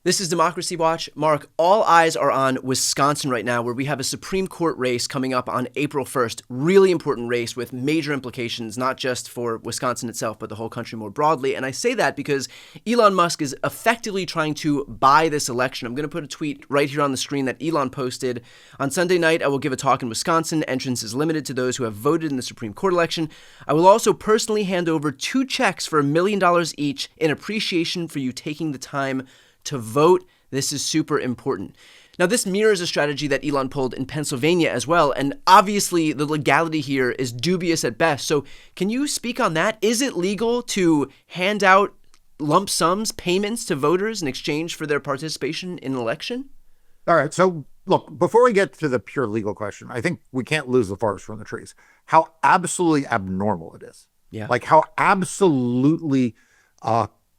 This is Democracy Watch. Mark, all eyes are on Wisconsin right now, where we have a Supreme Court race coming up on April 1st. Really important race with major implications, not just for Wisconsin itself, but the whole country more broadly. And I say that because Elon Musk is effectively trying to buy this election. I'm going to put a tweet right here on the screen that Elon posted. On Sunday night, I will give a talk in Wisconsin. Entrance is limited to those who have voted in the Supreme Court election. I will also personally hand over 2 checks for $1 million each in appreciation for you taking the time to vote. This is super important. Now, this mirrors a strategy that Elon pulled in Pennsylvania as well, and obviously the legality here is dubious at best. So can you speak on that? Is it legal to hand out lump sums, payments to voters in exchange for their participation in an election? All right. So look, before we get to the pure legal question, I think we can't lose the forest from the trees. How absolutely abnormal it is. Yeah. Like how absolutely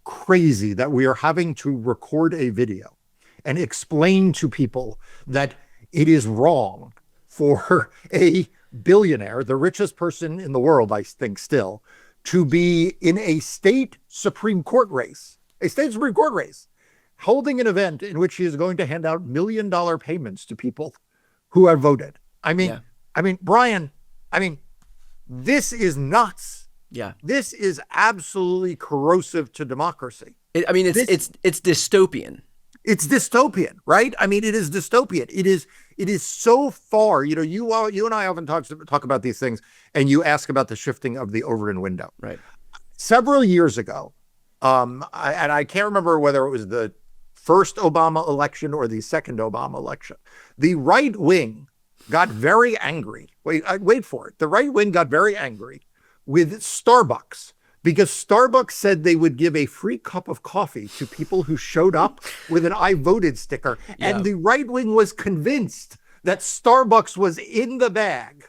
crazy that we are having to record a video and explain to people that it is wrong for a billionaire, the richest person in the world, I think still, to be in a state Supreme Court race, holding an event in which he is going to hand out $1 million payments to people who have voted. Brian, this is nuts. Yeah. This is absolutely corrosive to democracy. It's dystopian. It's dystopian, right? It is dystopian. It is so far, you and I often talk about these things, and you ask about the shifting of the Overton window. Right. Several years ago, I can't remember whether it was the first Obama election or the second Obama election, the right wing got very angry. Wait for it. The right wing got very angry with Starbucks, because Starbucks said they would give a free cup of coffee to people who showed up with an I voted sticker. Yeah. And the right wing was convinced that Starbucks was in the bag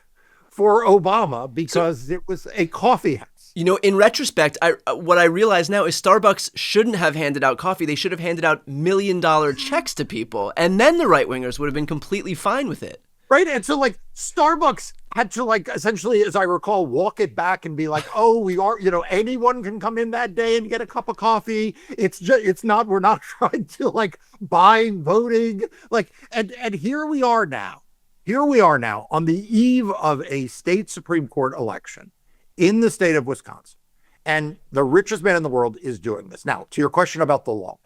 for Obama because it was a coffee house. In retrospect, what I realize now is Starbucks shouldn't have handed out coffee. They should have handed out $1 million checks to people. And then the right wingers would have been completely fine with it. Right. And so Starbucks had to essentially, as I recall, walk it back and be like, oh, we are, anyone can come in that day and get a cup of coffee. We're not trying to buy voting. And here we are now on the eve of a state Supreme Court election in the state of Wisconsin. And the richest man in the world is doing this. Now, to your question about the law.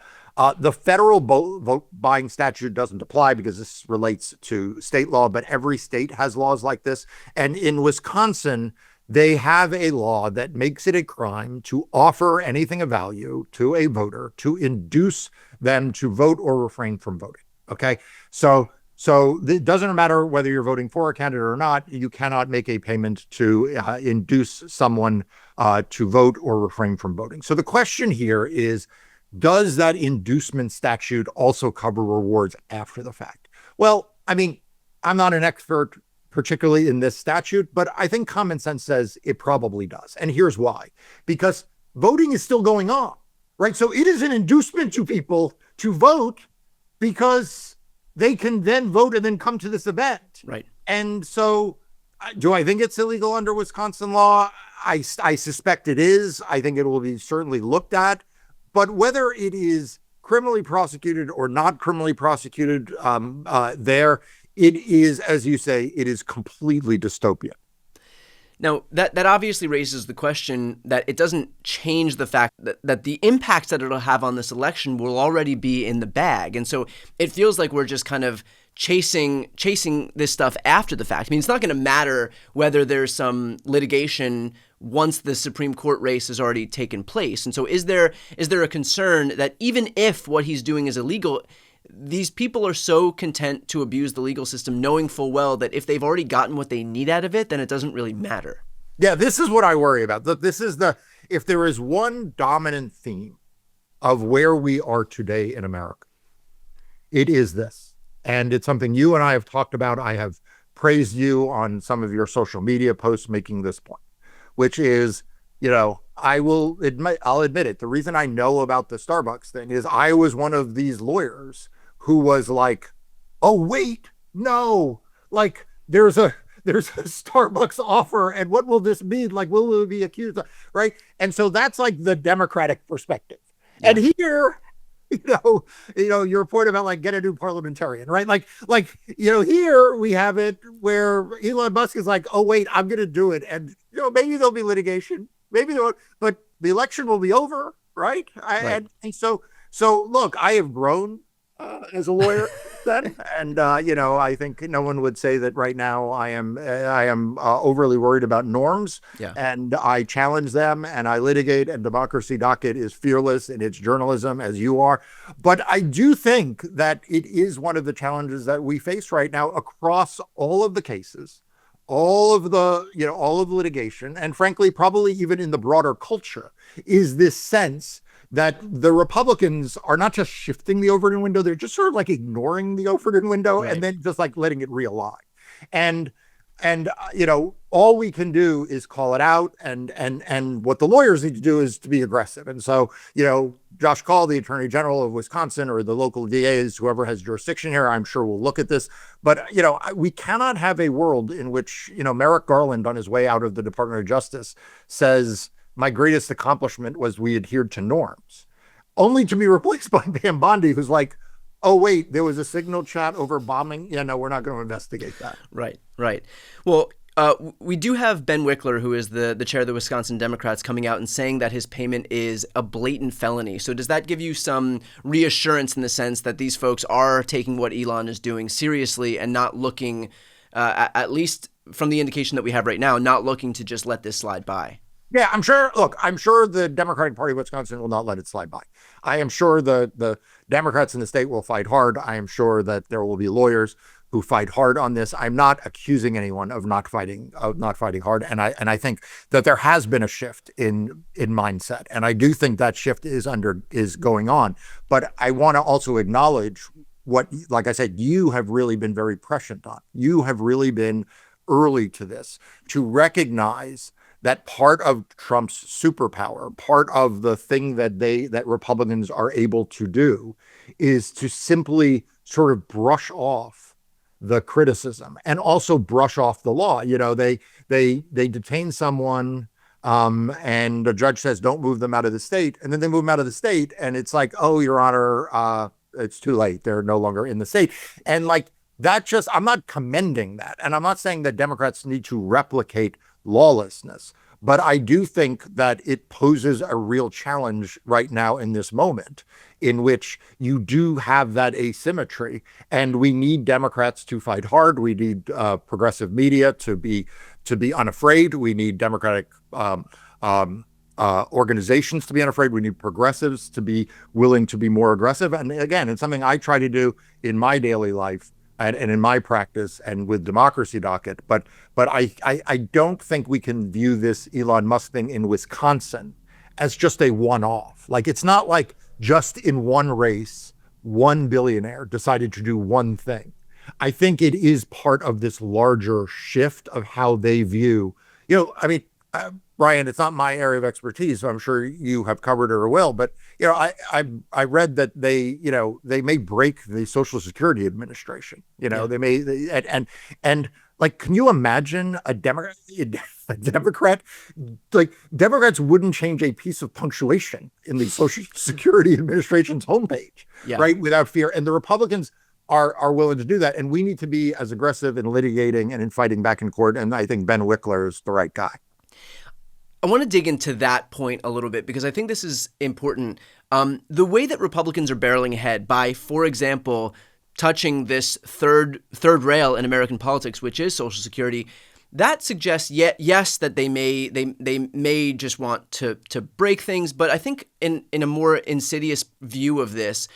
The federal vote buying statute doesn't apply because this relates to state law, but every state has laws like this. And in Wisconsin, they have a law that makes it a crime to offer anything of value to a voter to induce them to vote or refrain from voting. Okay. So it doesn't matter whether you're voting for a candidate or not. You cannot make a payment to induce someone to vote or refrain from voting. So the question here is, does that inducement statute also cover rewards after the fact? Well, I'm not an expert, particularly in this statute, but I think common sense says it probably does. And here's why. Because voting is still going on, right? So it is an inducement to people to vote because they can then vote and then come to this event. Right. And so do I think it's illegal under Wisconsin law? I suspect it is. I think it will be certainly looked at. But whether it is criminally prosecuted or not criminally prosecuted it is, as you say, it is completely dystopian. Now, that obviously raises the question that it doesn't change the fact that the impacts that it'll have on this election will already be in the bag. And so it feels like we're just kind of chasing this stuff after the fact. It's not going to matter whether there's some litigation once the Supreme Court race has already taken place. And so is there a concern that even if what he's doing is illegal, these people are so content to abuse the legal system, knowing full well that if they've already gotten what they need out of it, then it doesn't really matter? Yeah, this is what I worry about. If there is one dominant theme of where we are today in America, it is this. And it's something you and I have talked about. I have praised you on some of your social media posts making this point, which is, I'll admit it. The reason I know about the Starbucks thing is I was one of these lawyers who was like, oh, wait, no, there's a Starbucks offer. And what will this mean? Will we be accused of, right? And so that's the Democratic perspective. Yeah. And here you know, your point about like get a new parliamentarian, right? Here we have it where Elon Musk is like, oh wait, I'm going to do it, and maybe there'll be litigation, maybe there won't, but the election will be over, right? Right. So look, I have grown as a lawyer then, and I think no one would say that right now I am overly worried about norms, Yeah. and I challenge them and I litigate, and Democracy Docket is fearless in its journalism as you are. But I do think that it is one of the challenges that we face right now across all of the cases, all of the litigation, and frankly, probably even in the broader culture, is this sense that the Republicans are not just shifting the Overton window, they're just sort of like ignoring the Overton window Right. and then just like letting it realign. And all we can do is call it out, and what the lawyers need to do is to be aggressive. And so, Josh Call, the Attorney General of Wisconsin, or the local DAs, whoever has jurisdiction here, I'm sure will look at this. But we cannot have a world in which Merrick Garland, on his way out of the Department of Justice, says my greatest accomplishment was we adhered to norms, only to be replaced by Pam Bondi, who's like, oh, wait, there was a signal chat over bombing. Yeah, no, we're not going to investigate that. Right, right. Well, we do have Ben Wickler, who is the chair of the Wisconsin Democrats, coming out and saying that his payment is a blatant felony. So does that give you some reassurance in the sense that these folks are taking what Elon is doing seriously and not looking, at least from the indication that we have right now, not looking to just let this slide by? Yeah, I'm sure. Look, I'm sure the Democratic Party of Wisconsin will not let it slide by. I am sure the Democrats in the state will fight hard. I am sure that there will be lawyers who fight hard on this. I'm not accusing anyone of not fighting hard, and I think that there has been a shift in mindset, and I do think that shift is going on. But I want to also acknowledge what, like I said, you have really been very prescient on. You have really been early to this, to recognize that part of Trump's superpower, part of the thing that Republicans are able to do, is to simply sort of brush off the criticism and also brush off the law. They detain someone, and the judge says don't move them out of the state, and then they move them out of the state, and it's like, oh, Your Honor, it's too late. They're no longer in the state, and like that. I'm not commending that, and I'm not saying that Democrats need to replicate lawlessness. But I do think that it poses a real challenge right now in this moment, in which you do have that asymmetry, and we need Democrats to fight hard. We need progressive media to be unafraid. We need Democratic organizations to be unafraid. We need progressives to be willing to be more aggressive. And again, it's something I try to do in my daily life and in my practice and with Democracy Docket. But I don't think we can view this Elon Musk thing in Wisconsin as just a one-off. Like, it's not like just in one race, one billionaire decided to do one thing. I think it is part of this larger shift of how they view, Brian, it's not my area of expertise, so I'm sure you have covered it or will. But I read that they may break the Social Security Administration. Yeah. And like, can you imagine a Democrat? Like, Democrats wouldn't change a piece of punctuation in the Social Security Administration's homepage, Yeah. right, without fear. And the Republicans are willing to do that, and we need to be as aggressive in litigating and in fighting back in court. And I think Ben Wickler is the right guy. I want to dig into that point a little bit because I think this is important. The way that Republicans are barreling ahead by, for example, touching this third rail in American politics, which is Social Security, that suggests yes that they may just want to break things, but I think in a more insidious view of this,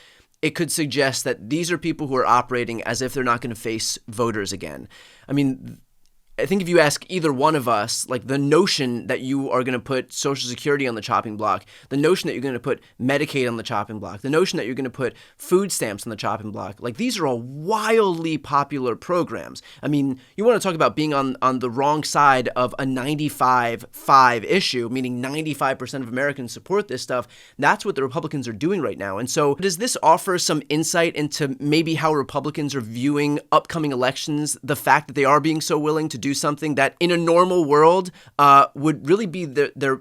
it could suggest that these are people who are operating as if they're not going to face voters again. I mean, I think if you ask either one of us, like, the notion that you are going to put Social Security on the chopping block, the notion that you're going to put Medicaid on the chopping block, the notion that you're going to put food stamps on the chopping block, like, these are all wildly popular programs. I mean, you want to talk about being on the wrong side of a 95-5 issue, meaning 95% of Americans support this stuff. That's what the Republicans are doing right now. And so does this offer some insight into maybe how Republicans are viewing upcoming elections, the fact that they are being so willing to do something that in a normal world would really be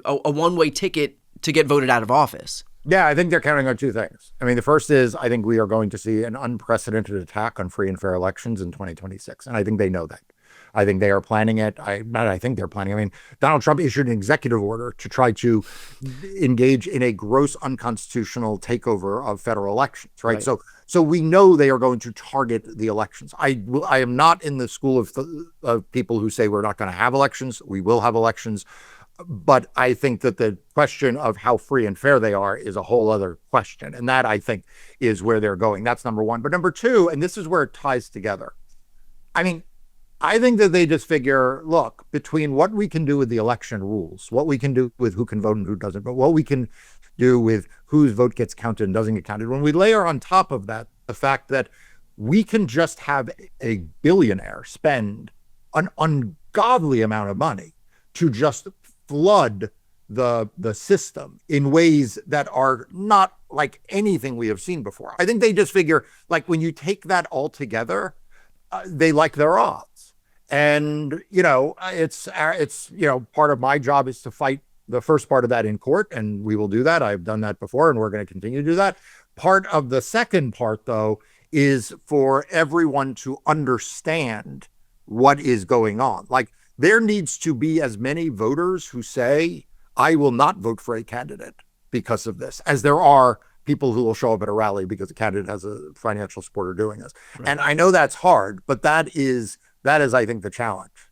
a one-way ticket to get voted out of office? Yeah, I think they're counting on two things. I mean, the first is I think we are going to see an unprecedented attack on free and fair elections in 2026. And I think they know that. I think they are planning it. I think they're planning. I mean, Donald Trump issued an executive order to try to engage in a gross unconstitutional takeover of federal elections, right? So we know they are going to target the elections. I am not in the school of people who say we're not going to have elections. We will have elections. But I think that the question of how free and fair they are is a whole other question. And that, I think, is where they're going. That's number one. But number two, and this is where it ties together. I mean, I think that they just figure, look, between what we can do with the election rules, what we can do with who can vote and who doesn't, but what we can do with whose vote gets counted and doesn't get counted, when we layer on top of that the fact that we can just have a billionaire spend an ungodly amount of money to just flood the system in ways that are not like anything we have seen before. I think they just figure, like, when you take that all together, they like their odds. And, it's part of my job is to fight the first part of that in court, and we will do that. I've done that before, and we're going to continue to do that. Part of the second part, though, is for everyone to understand what is going on. Like, there needs to be as many voters who say, I will not vote for a candidate because of this, as there are people who will show up at a rally because the candidate has a financial supporter doing this. Right. And I know that's hard, but that is, I think, the challenge.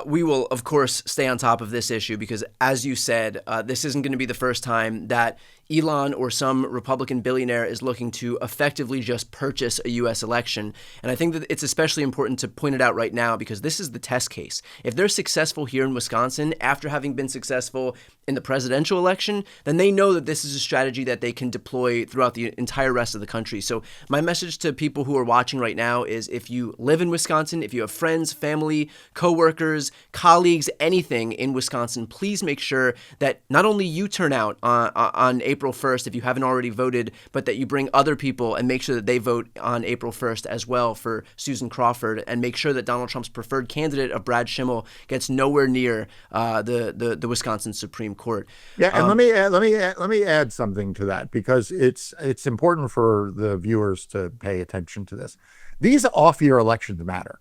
We will, of course, stay on top of this issue because, as you said, this isn't going to be the first time that Elon or some Republican billionaire is looking to effectively just purchase a U.S. election. And I think that it's especially important to point it out right now because this is the test case. If they're successful here in Wisconsin after having been successful in the presidential election, then they know that this is a strategy that they can deploy throughout the entire rest of the country. So my message to people who are watching right now is if you live in Wisconsin, if you have friends, family, coworkers, colleagues, anything in Wisconsin, please make sure that not only you turn out on April 1st if you haven't already voted, but that you bring other people and make sure that they vote on April 1st as well for Susan Crawford, and make sure that Donald Trump's preferred candidate of Brad Schimmel gets nowhere near the Wisconsin Supreme Court. Yeah, and let me add something to that because it's important for the viewers to pay attention to this. These off-year elections matter.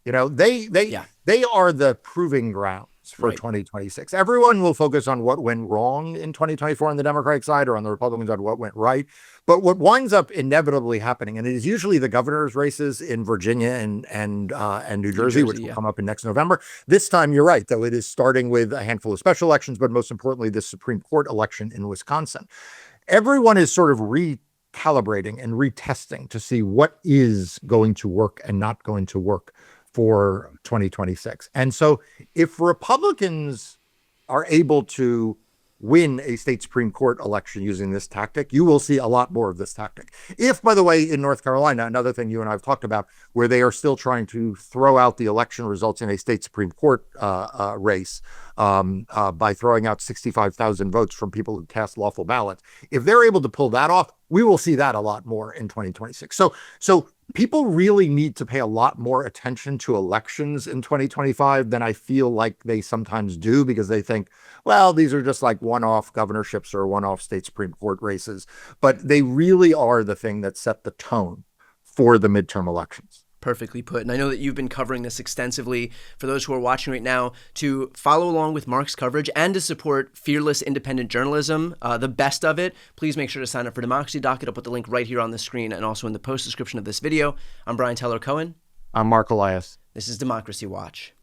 They are the proving grounds for 2026. Everyone will focus on what went wrong in 2024 on the Democratic side or on the Republican side, what went right. But what winds up inevitably happening, and it is usually the governor's races in Virginia and New Jersey, which will come up in next November. This time, you're right, though, it is starting with a handful of special elections, but most importantly, the Supreme Court election in Wisconsin. Everyone is sort of recalibrating and retesting to see what is going to work and not going to work for 2026. And so if Republicans are able to win a state Supreme Court election using this tactic, you will see a lot more of this tactic. If, by the way, in North Carolina, another thing you and I have talked about, where they are still trying to throw out the election results in a state Supreme Court race by throwing out 65,000 votes from people who cast lawful ballots, if they're able to pull that off, we will see that a lot more in 2026. So people really need to pay a lot more attention to elections in 2025 than I feel like they sometimes do, because they think, well, these are just like one-off governorships or one-off state Supreme Court races. But they really are the thing that set the tone for the midterm elections. Perfectly put. And I know that you've been covering this extensively. For those who are watching right now, to follow along with Mark's coverage and to support fearless independent journalism, the best of it, please make sure to sign up for Democracy Docket. I'll put the link right here on the screen and also in the post description of this video. I'm Brian Tyler Cohen. I'm Mark Elias. This is Democracy Watch.